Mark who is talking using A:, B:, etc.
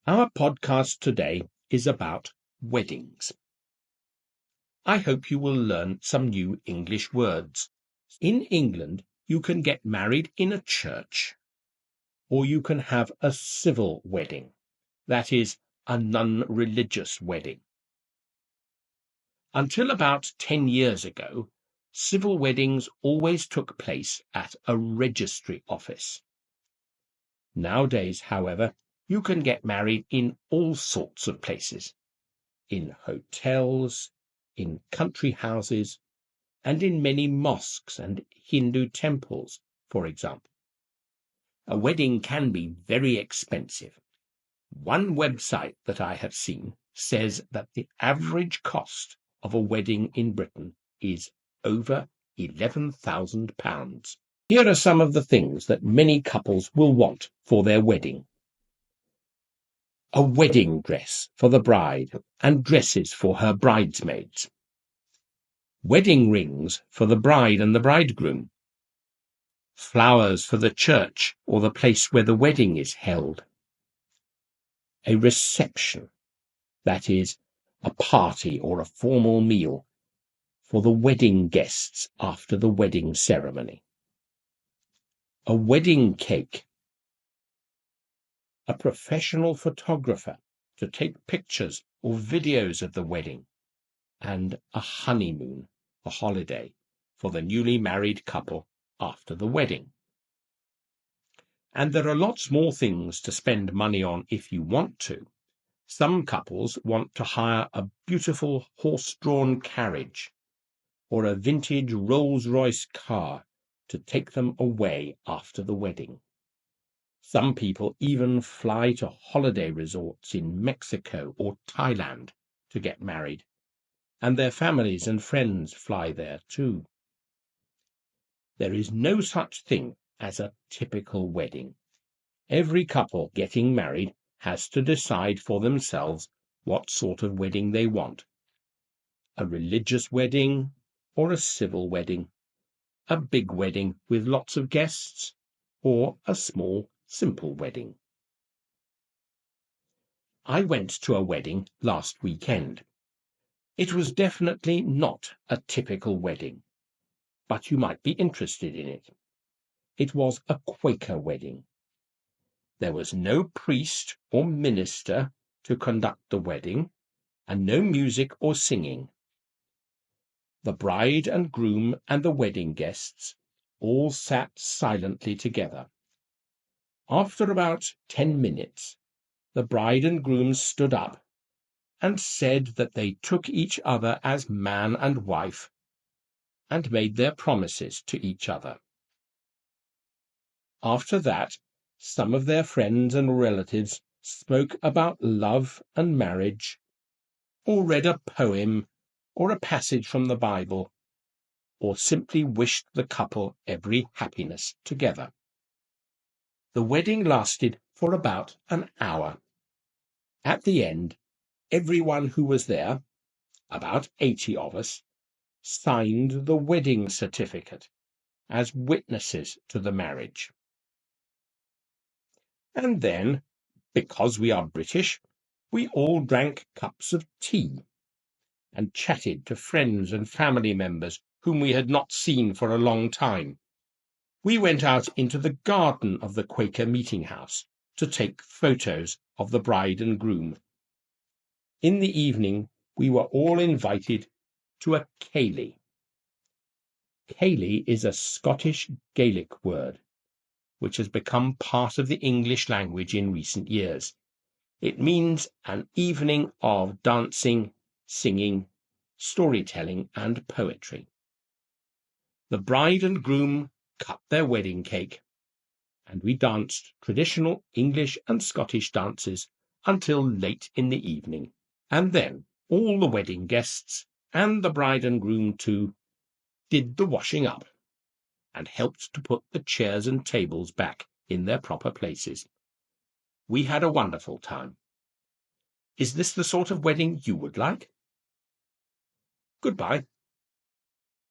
A: Our podcast today is about weddings. I hope you will learn some new English words. In England, you can get married in a church, or you can have a civil wedding, that is, a non-religious wedding. Until about 10 years ago, civil weddings always took place at a registry office. Nowadays, however, you can get married in all sorts of places. In hotels, in country houses, and in many mosques and Hindu temples, for example. A wedding can be very expensive. One website that I have seen says that the average cost of a wedding in Britain is over £11,000. Here are some of the things that many couples will want for their wedding. A wedding dress for the bride and dresses for her bridesmaids. Wedding rings for the bride and the bridegroom. Flowers for the church or the place where the wedding is held. A reception, that is, a party or a formal meal for the wedding guests after the wedding ceremony. A wedding cake. A professional photographer to take pictures or videos of the wedding. And a honeymoon, a holiday, for the newly married couple after the wedding. And there are lots more things to spend money on if you want to. Some couples want to hire a beautiful horse-drawn carriage or a vintage Rolls-Royce car to take them away after the wedding. Some people even fly to holiday resorts in Mexico or Thailand to get married, and their families and friends fly there too. There is no such thing as a typical wedding. Every couple getting married has to decide for themselves what sort of wedding they want. A religious wedding or a civil wedding, a big wedding with lots of guests, or a small, simple wedding. I went to a wedding last weekend. It was definitely not a typical wedding, but you might be interested in it. It was a Quaker wedding. There was no priest or minister to conduct the wedding, and no music or singing. The bride and groom and the wedding guests all sat silently together. After about 10 minutes, the bride and groom stood up and said that they took each other as man and wife and made their promises to each other. After that, some of their friends and relatives spoke about love and marriage, or read a poem or a passage from the Bible, or simply wished the couple every happiness together. The wedding lasted for about an hour. At the end, everyone who was there, about 80 of us, signed the wedding certificate as witnesses to the marriage. And then, because we are British, we all drank cups of tea and chatted to friends and family members whom we had not seen for a long time. We went out into the garden of the Quaker meeting house to take photos of the bride and groom. In the evening, we were all invited to a ceilidh. Ceilidh is a Scottish Gaelic word, which has become part of the English language in recent years. It means an evening of dancing, singing, storytelling, and poetry. The bride and groom cut their wedding cake, and we danced traditional English and Scottish dances until late in the evening. And then all the wedding guests, and the bride and groom too, did the washing up and helped to put the chairs and tables back in their proper places. We had a wonderful time. Is this the sort of wedding you would like? Goodbye.